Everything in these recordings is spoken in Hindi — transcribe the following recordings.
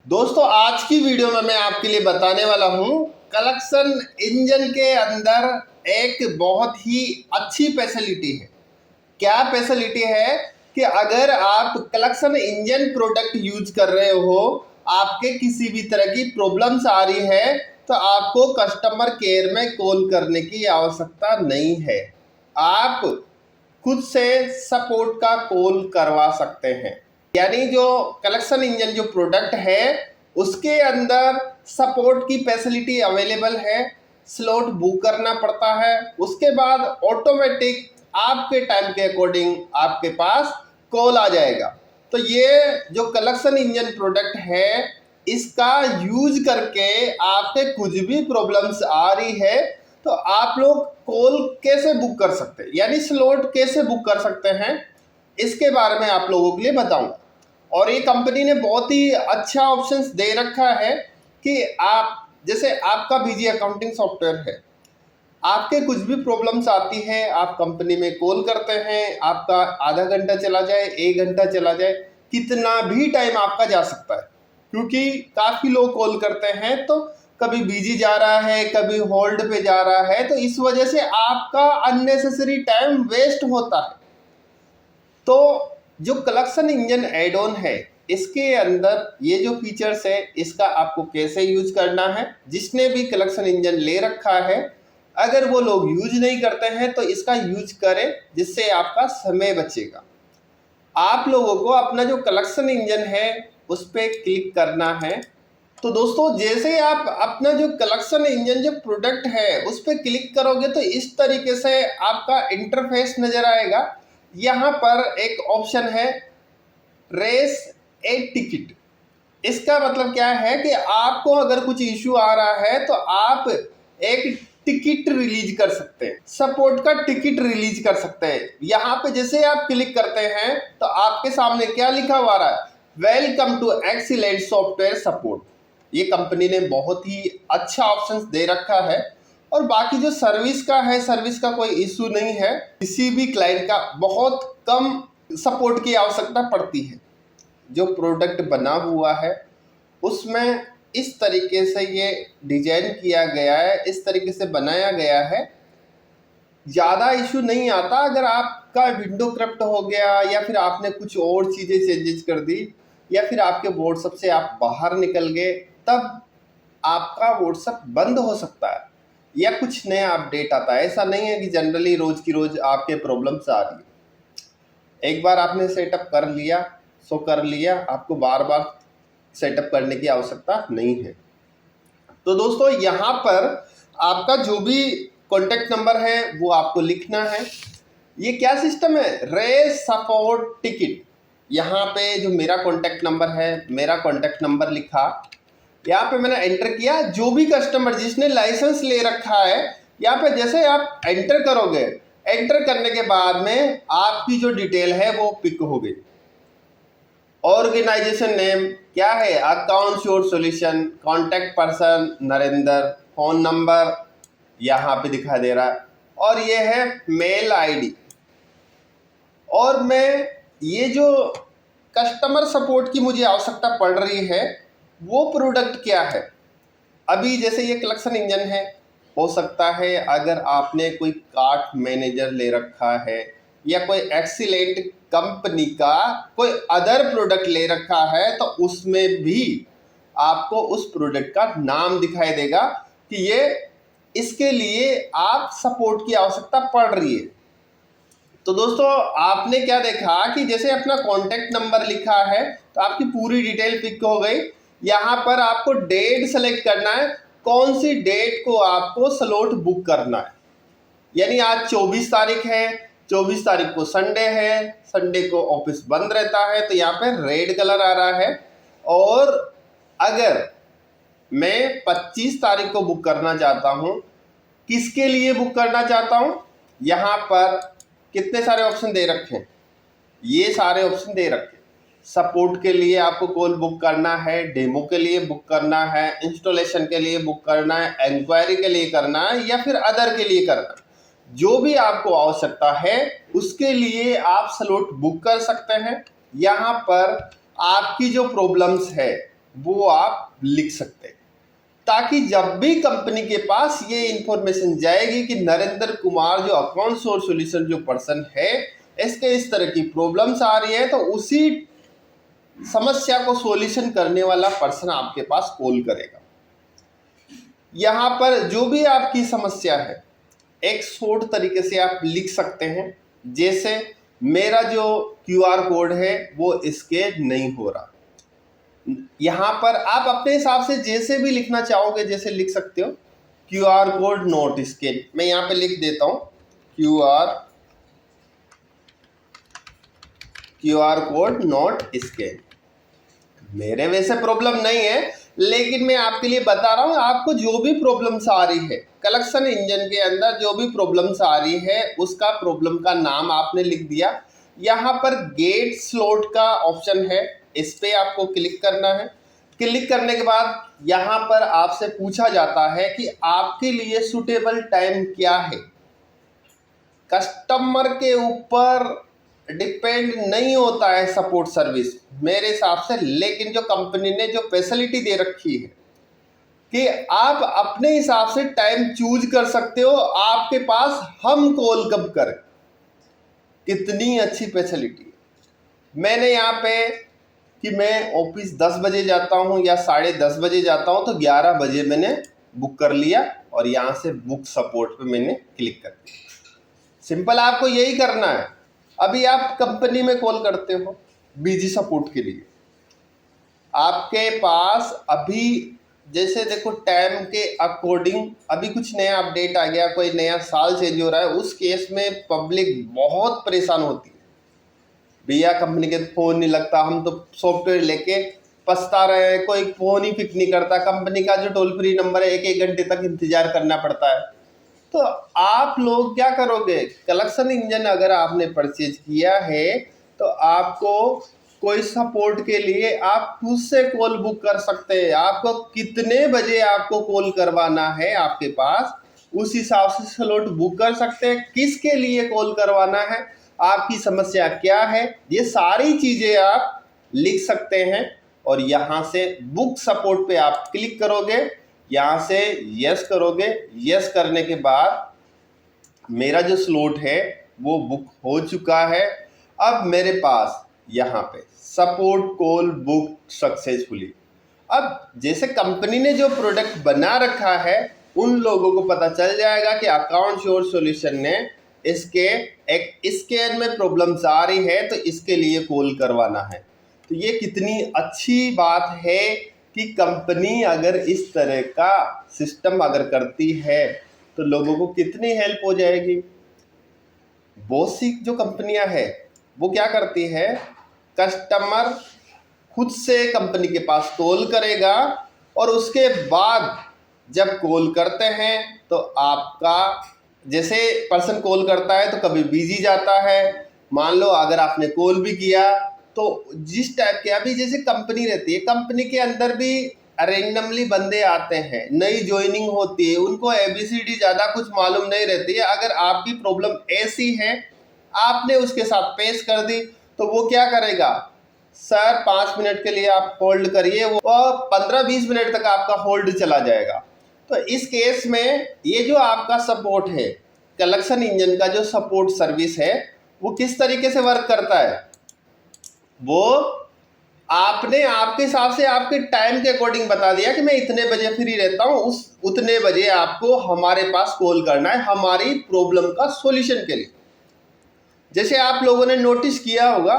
दोस्तों आज की वीडियो में मैं आपके लिए बताने वाला हूं कलेक्शन इंजन के अंदर एक बहुत ही अच्छी फैसिलिटी है। क्या फैसिलिटी है कि अगर आप कलेक्शन इंजन प्रोडक्ट यूज कर रहे हो, आपके किसी भी तरह की प्रॉब्लम्स आ रही है तो आपको कस्टमर केयर में कॉल करने की आवश्यकता नहीं है। आप खुद से सपोर्ट का कॉल करवा सकते हैं। यानी जो कलेक्शन इंजन जो प्रोडक्ट है उसके अंदर सपोर्ट की फैसिलिटी अवेलेबल है। स्लॉट बुक करना पड़ता है, उसके बाद ऑटोमेटिक आपके टाइम के अकॉर्डिंग आपके पास कॉल आ जाएगा। तो ये जो कलेक्शन इंजन प्रोडक्ट है इसका यूज करके आपके कुछ भी प्रॉब्लम्स आ रही है तो आप लोग कॉल कैसे बुक कर सकते हैं, यानी स्लॉट कैसे बुक कर सकते हैं, इसके बारे में आप लोगों के लिए बताऊंगा। और ये कंपनी ने बहुत ही अच्छा ऑप्शंस दे रखा है कि आप जैसे आपका बीजी अकाउंटिंग सॉफ्टवेयर है, आपके कुछ भी प्रॉब्लम्स आती है, आप कंपनी में कॉल करते हैं, आपका आधा घंटा चला जाए, 1 घंटा चला जाए, कितना भी टाइम आपका जा सकता है। क्योंकि काफ़ी लोग कॉल करते हैं तो कभी बिजी जा रहा है, कभी होल्ड पे जा रहा है, तो इस वजह से आपका अननेसेसरी टाइम वेस्ट होता है। तो जो कलेक्शन इंजन एड ऑन है इसके अंदर ये जो फीचर्स है इसका आपको कैसे यूज करना है, जिसने भी कलेक्शन इंजन ले रखा है अगर वो लोग यूज नहीं करते हैं तो इसका यूज करें, जिससे आपका समय बचेगा। आप लोगों को अपना जो कलेक्शन इंजन है उस पर क्लिक करना है। तो दोस्तों जैसे आप अपना जो कलेक्शन इंजन जो प्रोडक्ट है उस पर क्लिक करोगे तो इस तरीके से आपका इंटरफेस नजर आएगा। यहाँ पर एक ऑप्शन है रेस ए टिकट। इसका मतलब क्या है कि आपको अगर कुछ इश्यू आ रहा है तो आप एक टिकट रिलीज कर सकते हैं, सपोर्ट का टिकट रिलीज कर सकते हैं। यहाँ पे जैसे आप क्लिक करते हैं तो आपके सामने क्या लिखा हुआ रहा है, welcome to excellent software support. ये कंपनी ने बहुत ही अच्छा ऑप्शंस दे रखा है। और बाकी जो सर्विस का है, सर्विस का कोई इशू नहीं है, किसी भी क्लाइंट का बहुत कम सपोर्ट की आवश्यकता पड़ती है। जो प्रोडक्ट बना हुआ है उसमें इस तरीके से ये डिजाइन किया गया है, इस तरीके से बनाया गया है, ज़्यादा इशू नहीं आता। अगर आपका विंडो करप्ट हो गया या फिर आपने कुछ और चीज़ें चेंजेस कर दी या फिर आपके व्हाट्सएप से आप बाहर निकल गए, तब आपका व्हाट्सएप बंद हो सकता है या कुछ नया अपडेट आता है। ऐसा नहीं है कि जनरली रोज़ की रोज़ आपके प्रॉब्लम्स आ रही है। एक बार आपने सेटअप कर लिया सो कर लिया, आपको बार बार सेटअप करने की आवश्यकता नहीं है। तो दोस्तों यहाँ पर आपका जो भी कॉन्टैक्ट नंबर है वो आपको लिखना है। ये क्या सिस्टम है, रेस सपोर्ट टिकट। यहाँ पे जो मेरा कॉन्टैक्ट नंबर है, मेरा कॉन्टैक्ट नंबर लिखा, यहाँ पे मैंने एंटर किया। जो भी कस्टमर जिसने लाइसेंस ले रखा है, यहाँ पे जैसे आप एंटर करोगे, एंटर करने के बाद में आपकी जो डिटेल है वो पिक हो गई। ऑर्गेनाइजेशन नेम क्या है, account sure solution, contact person Narendra, phone number यहाँ पे दिखा दे रहा है, और ये है मेल आईडी। और मैं ये जो कस्टमर सपोर्ट की मुझे आवश्यकता पड़ रही है वो प्रोडक्ट क्या है। अभी जैसे ये कलेक्शन इंजन है, हो सकता है अगर आपने कोई कार्ट मैनेजर ले रखा है या कोई एक्सीलेंट कंपनी का कोई अदर प्रोडक्ट ले रखा है तो उसमें भी आपको उस प्रोडक्ट का नाम दिखाई देगा कि ये इसके लिए आप सपोर्ट की आवश्यकता पड़ रही है। तो दोस्तों आपने क्या देखा कि जैसे अपना कॉन्टैक्ट नंबर लिखा है तो आपकी पूरी डिटेल पिक हो गई। यहाँ पर आपको डेट सेलेक्ट करना है, कौन सी डेट को आपको स्लॉट बुक करना है। यानी आज 24 तारीख है, 24 तारीख को संडे है, संडे को ऑफिस बंद रहता है तो यहाँ पे रेड कलर आ रहा है। और अगर मैं 25 तारीख को बुक करना चाहता हूँ, किसके लिए बुक करना चाहता हूँ, यहाँ पर कितने सारे ऑप्शन दे रखे हैं, ये सारे ऑप्शन दे रखे। सपोर्ट के लिए आपको कॉल बुक करना है, डेमो के लिए बुक करना है, इंस्टॉलेशन के लिए बुक करना है, इंक्वायरी के लिए करना है या फिर अदर के लिए करना है। जो भी आपको आवश्यकता है उसके लिए आप स्लॉट बुक कर सकते हैं। यहाँ पर आपकी जो प्रॉब्लम्स है वो आप लिख सकते हैं, ताकि जब भी कंपनी के पास ये इंफॉर्मेशन जाएगी कि नरेंद्र कुमार जो अकाउंट सोर्स सॉल्यूशन जो पर्सन है, इसके इस तरह की प्रॉब्लम्स आ रही है, तो उसी समस्या को सॉल्यूशन करने वाला पर्सन आपके पास कॉल करेगा। यहाँ पर जो भी आपकी समस्या है एक शॉर्ट तरीके से आप लिख सकते हैं, जैसे मेरा जो QR कोड है वो स्कैन नहीं हो रहा। यहाँ पर आप अपने हिसाब से जैसे भी लिखना चाहोगे जैसे लिख सकते हो, QR कोड नॉट स्कैन। मैं यहाँ पे लिख देता हूँ QR कोड नॉट स्कैन। मेरे वैसे प्रॉब्लम नहीं है, लेकिन मैं आपके लिए बता रहा हूँ, आपको जो भी प्रॉब्लम्स आ रही है कलेक्शन इंजन के अंदर, जो भी प्रॉब्लम्स आ रही है उसका प्रॉब्लम का नाम आपने लिख दिया। यहाँ पर गेट स्लॉट का ऑप्शन है, इस पे आपको क्लिक करना है। क्लिक करने के बाद यहाँ पर आपसे पूछा जाता है कि आपके लिए सुटेबल टाइम क्या है। कस्टमर के ऊपर डिपेंड नहीं होता है सपोर्ट सर्विस मेरे हिसाब से, लेकिन जो कंपनी ने जो फैसिलिटी दे रखी है कि आप अपने हिसाब से टाइम चूज कर सकते हो, आपके पास हम कॉल कब करें, कितनी अच्छी फैसिलिटी है। मैंने यहाँ पे कि मैं ऑफिस 10 बजे जाता हूँ या 10:30 बजे जाता हूँ, तो 11 बजे मैंने बुक कर लिया और यहाँ से बुक सपोर्ट पे मैंने क्लिक कर दिया। सिंपल आपको यही करना है। अभी आप कंपनी में कॉल करते हो बिजी सपोर्ट के लिए, आपके पास अभी जैसे देखो टाइम के अकॉर्डिंग अभी कुछ नया अपडेट आ गया, कोई नया साल चेंज हो रहा है, उस केस में पब्लिक बहुत परेशान होती है। भैया कंपनी के फ़ोन नहीं लगता, हम तो सॉफ्टवेयर लेके पछता रहे हैं, कोई फ़ोन ही पिक नहीं करता, कंपनी का जो टोल फ्री नंबर है 1-1 घंटे तक इंतज़ार करना पड़ता है। तो आप लोग क्या करोगे, कलेक्शन इंजन अगर आपने परचेज किया है तो आपको कोई सपोर्ट के लिए आप खुद से कॉल बुक कर सकते हैं। आपको कितने बजे आपको कॉल करवाना है आपके पास, उस हिसाब से स्लॉट बुक कर सकते हैं। किसके लिए कॉल करवाना है, आपकी समस्या क्या है, ये सारी चीज़ें आप लिख सकते हैं। और यहाँ से बुक सपोर्ट पे आप क्लिक करोगे, यहाँ से यस करोगे। यस करने के बाद मेरा जो स्लॉट है वो बुक हो चुका है। अब मेरे पास यहाँ पे सपोर्ट कॉल बुक सक्सेसफुली। अब जैसे कंपनी ने जो प्रोडक्ट बना रखा है उन लोगों को पता चल जाएगा कि अकाउंट सोर्स सॉल्यूशन ने इसके एक स्कैन में प्रॉब्लम्स आ रही है, तो इसके लिए कॉल करवाना है। तो ये कितनी अच्छी बात है कि कंपनी अगर इस तरह का सिस्टम अगर करती है तो लोगों को कितनी हेल्प हो जाएगी। बहुत सी जो कंपनियां हैं वो क्या करती है, कस्टमर खुद से कंपनी के पास कॉल करेगा और उसके बाद जब कॉल करते हैं तो आपका जैसे पर्सन कॉल करता है तो कभी बिजी जाता है। मान लो अगर आपने कॉल भी किया तो जिस टाइप के अभी जैसे कंपनी रहती है, कंपनी के अंदर भी रैंडमली बंदे आते हैं, नई ज्वाइनिंग होती है, उनको ABCD ज़्यादा कुछ मालूम नहीं रहती है। अगर आपकी प्रॉब्लम ऐसी है आपने उसके साथ पेश कर दी तो वो क्या करेगा, सर 5 मिनट के लिए आप होल्ड करिए, वो 15-20 मिनट तक आपका होल्ड चला जाएगा। तो इस केस में ये जो आपका सपोर्ट है, कलेक्शन इंजन का जो सपोर्ट सर्विस है वो किस तरीके से वर्क करता है, वो आपने आपके हिसाब से आपके टाइम के अकॉर्डिंग बता दिया कि मैं इतने बजे फ्री रहता हूँ, उस उतने बजे आपको हमारे पास कॉल करना है हमारी प्रॉब्लम का सॉल्यूशन के लिए। जैसे आप लोगों ने नोटिस किया होगा,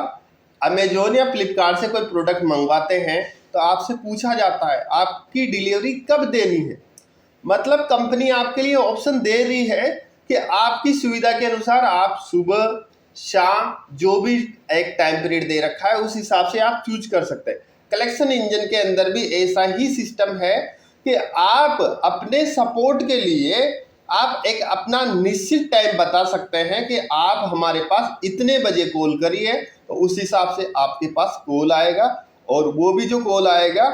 अमेजोन या फ्लिपकार्ट से कोई प्रोडक्ट मंगवाते हैं तो आपसे पूछा जाता है आपकी डिलीवरी कब देनी है। मतलब कंपनी आपके लिए ऑप्शन दे रही है कि आपकी सुविधा के अनुसार आप सुबह शाम जो भी एक टाइम पीरियड दे रखा है उस हिसाब से आप चूज कर सकते हैं। कलेक्शन इंजन के अंदर भी ऐसा ही सिस्टम है कि आप अपने सपोर्ट के लिए आप एक अपना निश्चित टाइम बता सकते हैं कि आप हमारे पास इतने बजे कॉल करिए, तो उस हिसाब से आपके पास कॉल आएगा। और वो भी जो कॉल आएगा,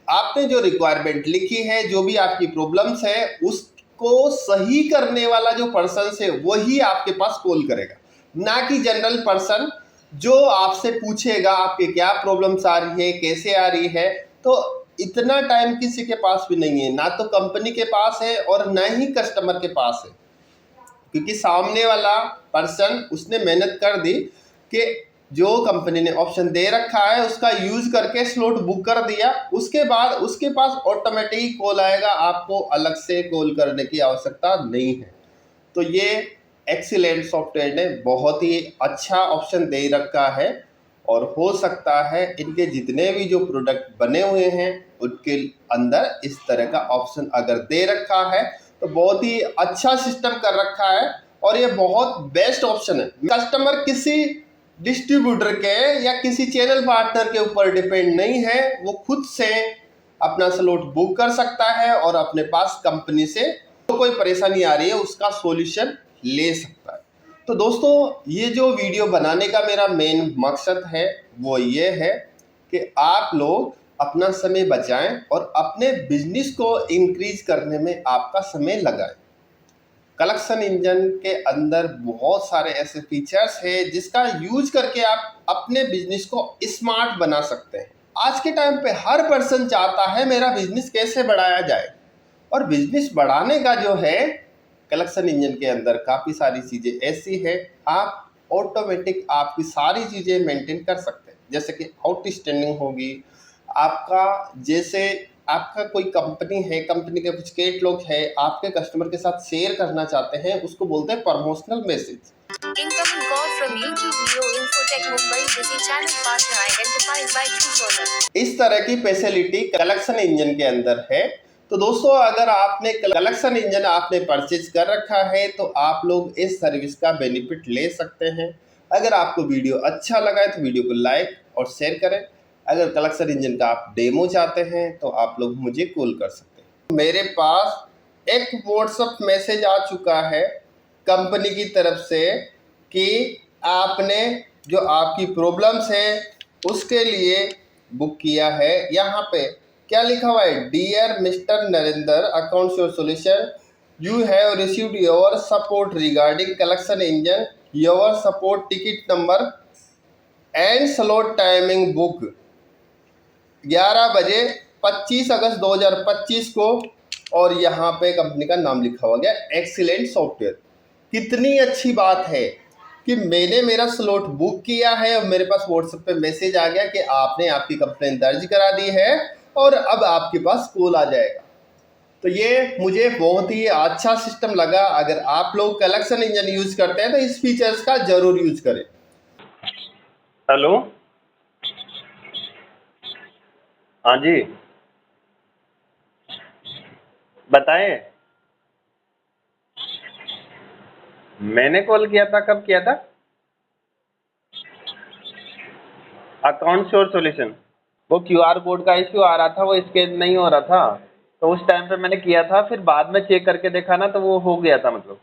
आपने जो रिक्वायरमेंट लिखी है, जो भी आपकी प्रॉब्लम्स है, उसको सही करने वाला जो पर्सन है वही आपके पास कॉल करेगा, ना कि जनरल पर्सन जो आपसे पूछेगा आपके क्या प्रॉब्लम्स आ रही है, कैसे आ रही है। तो इतना टाइम किसी के पास भी नहीं है, ना तो कंपनी के पास है और ना ही कस्टमर के पास है, क्योंकि सामने वाला पर्सन उसने मेहनत कर दी कि जो कंपनी ने ऑप्शन दे रखा है उसका यूज करके स्लॉट बुक कर दिया, उसके बाद उसके पास ऑटोमेटिक कॉल आएगा, आपको अलग से कॉल करने की आवश्यकता नहीं है। तो ये एक्सीलेंट सॉफ्टवेयर ने बहुत ही अच्छा ऑप्शन दे रखा है, और हो सकता है इनके जितने भी जो प्रोडक्ट बने हुए हैं उनके अंदर इस तरह का ऑप्शन अगर दे रखा है तो बहुत ही अच्छा सिस्टम कर रखा है, और ये बहुत बेस्ट ऑप्शन है। कस्टमर किसी डिस्ट्रीब्यूटर के या किसी चैनल पार्टनर के ऊपर डिपेंड नहीं है, वो खुद से अपना स्लॉट बुक कर सकता है और अपने पास कंपनी से तो कोई परेशानी आ रही है उसका सॉल्यूशन ले सकता है। तो दोस्तों, ये जो वीडियो बनाने का मेरा मेन मकसद है वो ये है कि आप लोग अपना समय बचाएं और अपने बिजनेस को इंक्रीज करने में आपका समय लगाएं। कलेक्शन इंजन के अंदर बहुत सारे ऐसे फीचर्स हैं जिसका यूज करके आप अपने बिजनेस को स्मार्ट बना सकते हैं। आज के टाइम पे हर पर्सन चाहता है मेरा बिजनेस कैसे बढ़ाया जाए, और बिजनेस बढ़ाने का जो है कलेक्शन इंजन के अंदर काफ़ी सारी चीज़ें ऐसी है, आप ऑटोमेटिक आपकी सारी चीज़ें मेंटेन कर सकते हैं। जैसे कि आउटस्टैंडिंग होगी आपका, जैसे आपका कोई कंपनी है, कंपनी के कुछ कैटलॉग है, आपके कस्टमर के साथ शेयर करना चाहते हैं, उसको बोलते हैं promotional message. Incoming call from YouTube Neo Infotech Mumbai. Busy channel partner identified by Truecaller. इस तरह की फैसिलिटी कलेक्शन इंजन के अंदर है। तो दोस्तों, अगर आपने कलेक्शन इंजन आपने परचेज कर रखा है तो आप लोग इस सर्विस का बेनिफिट ले सकते हैं। अगर आपको वीडियो अच्छा लगा है तो वीडियो को लाइक और शेयर करें। अगर कलेक्शन इंजन का आप डेमो चाहते हैं तो आप लोग मुझे कॉल कर सकते हैं। मेरे पास एक व्हाट्सएप मैसेज आ चुका है कंपनी की तरफ से कि आपने जो आपकी प्रॉब्लम्स है उसके लिए बुक किया है। यहाँ पे क्या लिखा हुआ है, dear mister Narendra, accounts your solution, you have received your support regarding collection engine, your support ticket number and slot timing book 11 बजे 25 अगस्त 2025 को, और यहाँ पे कंपनी का नाम लिखा हुआ गया एक्सीलेंट सॉफ्टवेयर। कितनी अच्छी बात है कि मैंने मेरा स्लॉट बुक किया है और मेरे पास व्हाट्सएप पे मैसेज आ गया कि आपने आपकी कंप्लेंट दर्ज करा दी है और अब आपके पास कॉल आ जाएगा। तो ये मुझे बहुत ही अच्छा सिस्टम लगा। अगर आप लोग कलेक्शन इंजन यूज करते हैं तो इस फीचर्स का जरूर यूज करें। हेलो, हाँ जी, बताएं। मैंने कॉल किया था, कब किया था? अकाउंट श्योर सॉल्यूशन, वो क्यूआर कोड का इश्यू आ रहा था, वो स्कैन नहीं हो रहा था, तो उस टाइम पे मैंने किया था, फिर बाद में चेक करके देखा ना तो वो हो गया था मतलब।